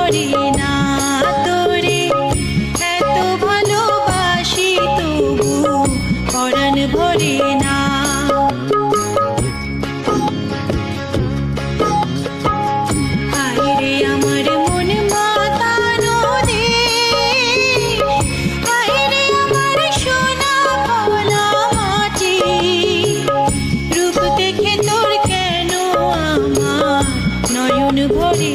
ভরে না তোরে, এত ভালোবাসি তবু পরাণ ভরে না। হায়রে আমার মন মাতানো দেশ, হায়রে আমার সোনা ভোলা মাটি, রূপ দেখে তোর কেন আমার নয়ন ভরে